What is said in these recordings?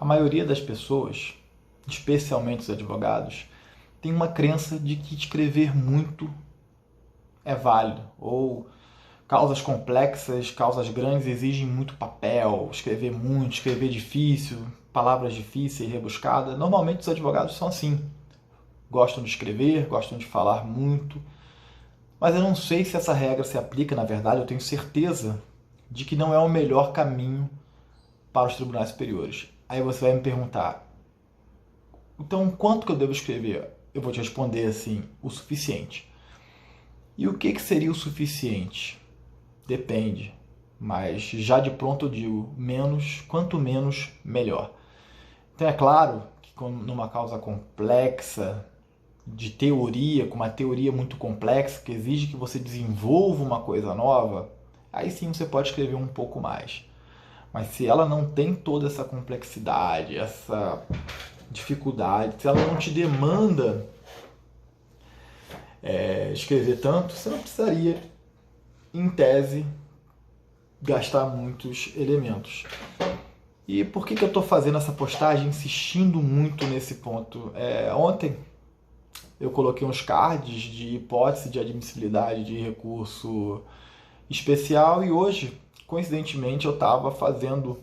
A maioria das pessoas, especialmente os advogados, tem uma crença de que escrever muito é válido, ou causas complexas, causas grandes exigem muito papel, escrever muito, escrever difícil, palavras difíceis, rebuscadas. Normalmente os advogados são assim, gostam de escrever, gostam de falar muito, mas eu não sei se essa regra se aplica, na verdade, eu tenho certeza de que não é o melhor caminho para os tribunais superiores. Aí você vai me perguntar, então quanto que eu devo escrever? Eu vou te responder assim, o suficiente. E o que seria o suficiente? Depende, mas já de pronto eu digo, menos, quanto menos, melhor. Então é claro que numa causa complexa, de teoria, com uma teoria muito complexa, que exige que você desenvolva uma coisa nova, aí sim você pode escrever um pouco mais. Mas se ela não tem toda essa complexidade, essa dificuldade, se ela não te demanda escrever tanto, você não precisaria, em tese, gastar muitos elementos. E por que eu estou fazendo essa postagem, insistindo muito nesse ponto? Ontem eu coloquei uns cards de hipótese de admissibilidade de recurso especial e hoje, coincidentemente, eu estava fazendo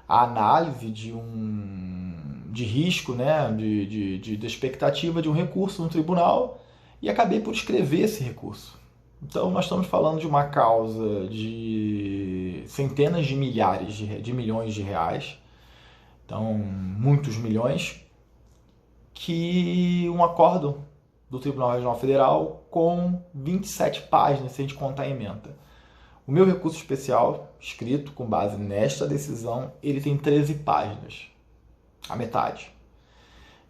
a análise de risco, né, de expectativa de um recurso no tribunal e acabei por escrever esse recurso. Então nós estamos falando de uma causa de centenas de milhares de milhões de reais, então muitos milhões, que um acórdão do Tribunal Regional Federal com 27 páginas, se a gente contar a ementa. O meu recurso especial, escrito com base nesta decisão, ele tem 13 páginas, a metade.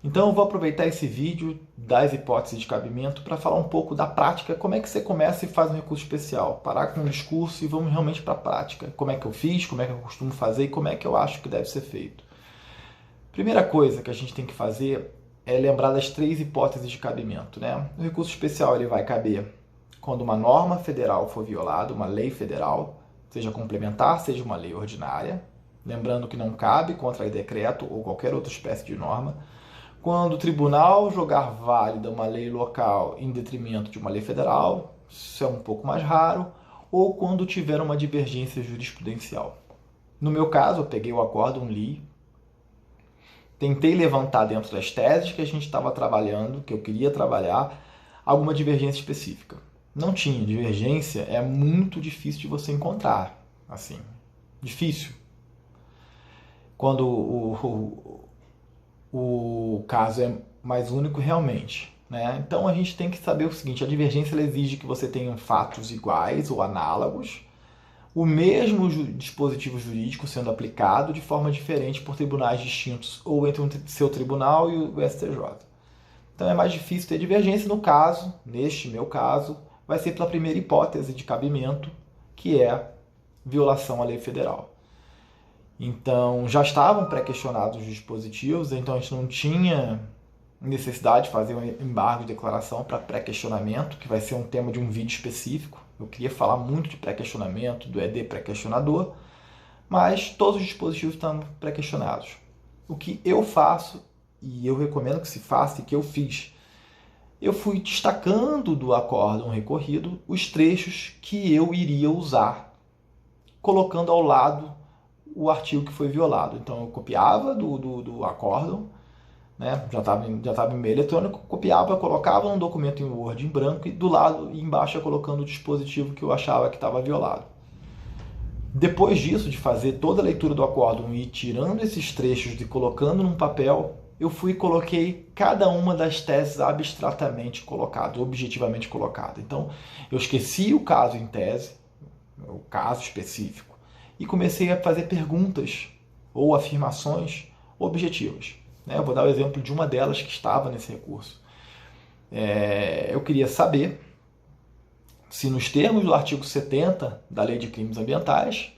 Então eu vou aproveitar esse vídeo das hipóteses de cabimento para falar um pouco da prática, como é que você começa e faz um recurso especial. Parar com o discurso e vamos realmente para a prática. Como é que eu fiz, como é que eu costumo fazer e como é que eu acho que deve ser feito. Primeira coisa que a gente tem que fazer é lembrar das 3 hipóteses de cabimento, né? O recurso especial ele vai caber quando uma norma federal for violada, uma lei federal, seja complementar, seja uma lei ordinária. Lembrando que não cabe contra decreto ou qualquer outra espécie de norma. Quando o tribunal jogar válida uma lei local em detrimento de uma lei federal, isso é um pouco mais raro, ou quando tiver uma divergência jurisprudencial. No meu caso, eu peguei o acórdão, li, tentei levantar dentro das teses que a gente estava trabalhando, que eu queria trabalhar, alguma divergência específica. Não tinha. Divergência é muito difícil de você encontrar. Assim, difícil. Quando o caso é mais único realmente, né? Então a gente tem que saber o seguinte, a divergência ela exige que você tenha fatos iguais ou análogos, o mesmo dispositivo jurídico sendo aplicado de forma diferente por tribunais distintos ou entre o seu tribunal e o STJ. Então é mais difícil ter divergência. No caso, neste meu caso, vai ser pela primeira hipótese de cabimento, que é violação à lei federal. Então, já estavam pré-questionados os dispositivos, então a gente não tinha necessidade de fazer um embargo de declaração para pré-questionamento, que vai ser um tema de um vídeo específico. Eu queria falar muito de pré-questionamento, do ED pré-questionador, mas todos os dispositivos estão pré-questionados. O que eu faço, e eu recomendo que se faça e que eu fiz, eu fui destacando do acórdão recorrido os trechos que eu iria usar, colocando ao lado o artigo que foi violado. Então eu copiava do acórdão, né? já estava em meio eletrônico, copiava, colocava num documento em Word em branco e do lado e embaixo eu colocando o dispositivo que eu achava que estava violado. Depois disso, de fazer toda a leitura do acórdão e ir tirando esses trechos e colocando num papel, eu fui e coloquei cada uma das teses abstratamente colocada, objetivamente colocada. Então eu esqueci o caso em tese, o caso específico, e comecei a fazer perguntas ou afirmações objetivas. Eu vou dar o exemplo de uma delas que estava nesse recurso. Eu queria saber se nos termos do artigo 70 da Lei de Crimes Ambientais,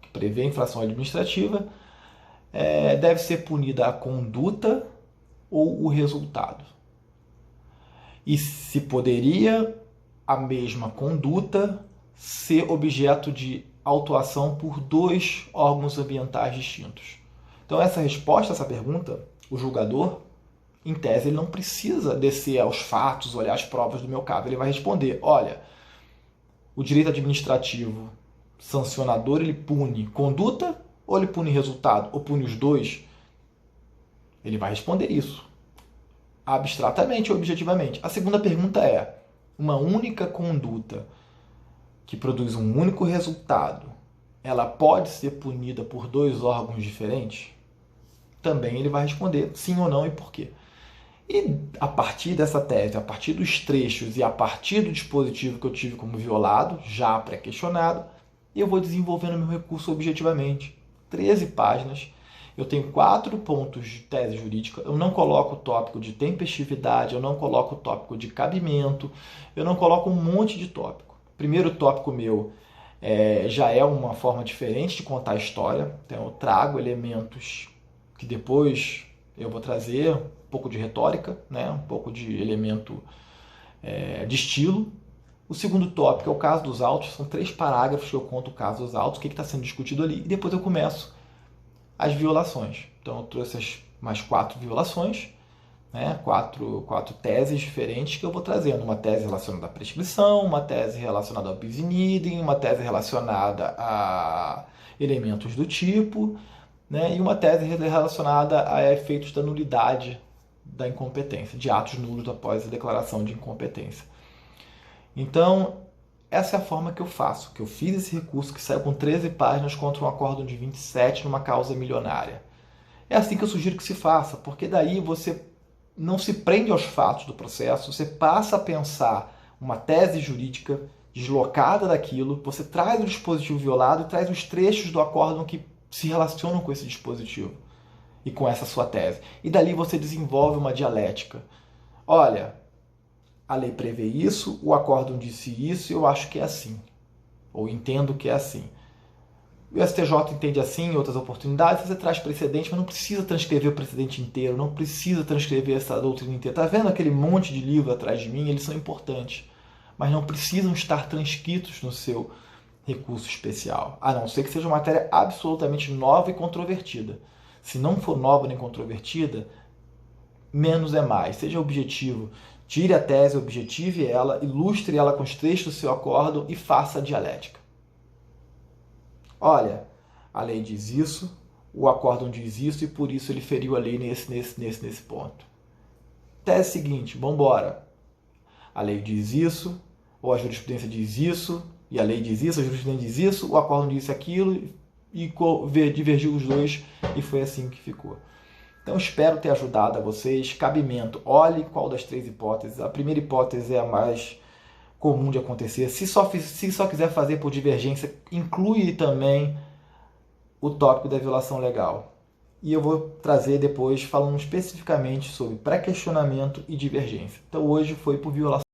que prevê a infração administrativa, deve ser punida a conduta ou o resultado. E se poderia a mesma conduta ser objeto de autuação por 2 órgãos ambientais distintos. Então essa resposta a essa pergunta, o julgador, em tese, ele não precisa descer aos fatos, olhar as provas do meu caso. Ele vai responder, olha, o direito administrativo sancionador, ele pune conduta ou ele pune resultado? Ou pune os dois? Ele vai responder isso, abstratamente ou objetivamente. A segunda pergunta é, uma única conduta que produz um único resultado, ela pode ser punida por dois órgãos diferentes? Também ele vai responder sim ou não e por quê. E a partir dessa tese, a partir dos trechos e a partir do dispositivo que eu tive como violado, já pré-questionado, eu vou desenvolvendo meu recurso objetivamente. 13 páginas, eu tenho 4 pontos de tese jurídica, eu não coloco o tópico de tempestividade, eu não coloco o tópico de cabimento, eu não coloco um monte de tópico. Primeiro tópico meu já é uma forma diferente de contar a história, então eu trago elementos que depois eu vou trazer, um pouco de retórica, né? Um pouco de elemento de estilo. O segundo tópico é o caso dos autos, são 3 parágrafos que eu conto o caso dos autos, o que está sendo discutido ali, e depois eu começo as violações. Então eu trouxe mais 4 violações, né? 4 teses diferentes que eu vou trazendo. Uma tese relacionada à prescrição, uma tese relacionada ao bis in idem, uma tese relacionada a elementos do tipo, né? E uma tese relacionada a efeitos da nulidade da incompetência, de atos nulos após a declaração de incompetência. Então, essa é a forma que eu faço, que eu fiz esse recurso que saiu com 13 páginas contra um acórdão de 27 numa causa milionária. É assim que eu sugiro que se faça, porque daí você não se prende aos fatos do processo, você passa a pensar uma tese jurídica deslocada daquilo, você traz o dispositivo violado e traz os trechos do acórdão que se relacionam com esse dispositivo e com essa sua tese. E dali você desenvolve uma dialética. Olha, a lei prevê isso, o acórdão disse isso, eu acho que é assim. Ou entendo que é assim. O STJ entende assim em outras oportunidades, você traz precedente, mas não precisa transcrever o precedente inteiro, não precisa transcrever essa doutrina inteira. Está vendo aquele monte de livro atrás de mim? Eles são importantes, mas não precisam estar transcritos no seu recurso especial, a não ser que seja uma matéria absolutamente nova e controvertida. Se não for nova nem controvertida, menos é mais. Seja objetivo. Tire a tese, objetive ela, ilustre ela com os trechos do seu acórdão e faça a dialética. Olha, a lei diz isso, o acórdão diz isso e por isso ele feriu a lei nesse ponto. Tese seguinte, vamos embora. A lei diz isso, ou a jurisprudência diz isso, e a lei diz isso, a jurisprudência diz isso, o acórdão diz aquilo, e divergiu os dois, e foi assim que ficou. Então, espero ter ajudado a vocês. Cabimento, olhe qual das 3 hipóteses. A primeira hipótese é a mais comum de acontecer. Se só quiser fazer por divergência, inclui também o tópico da violação legal. E eu vou trazer depois falando especificamente sobre pré-questionamento e divergência. Então, hoje foi por violação.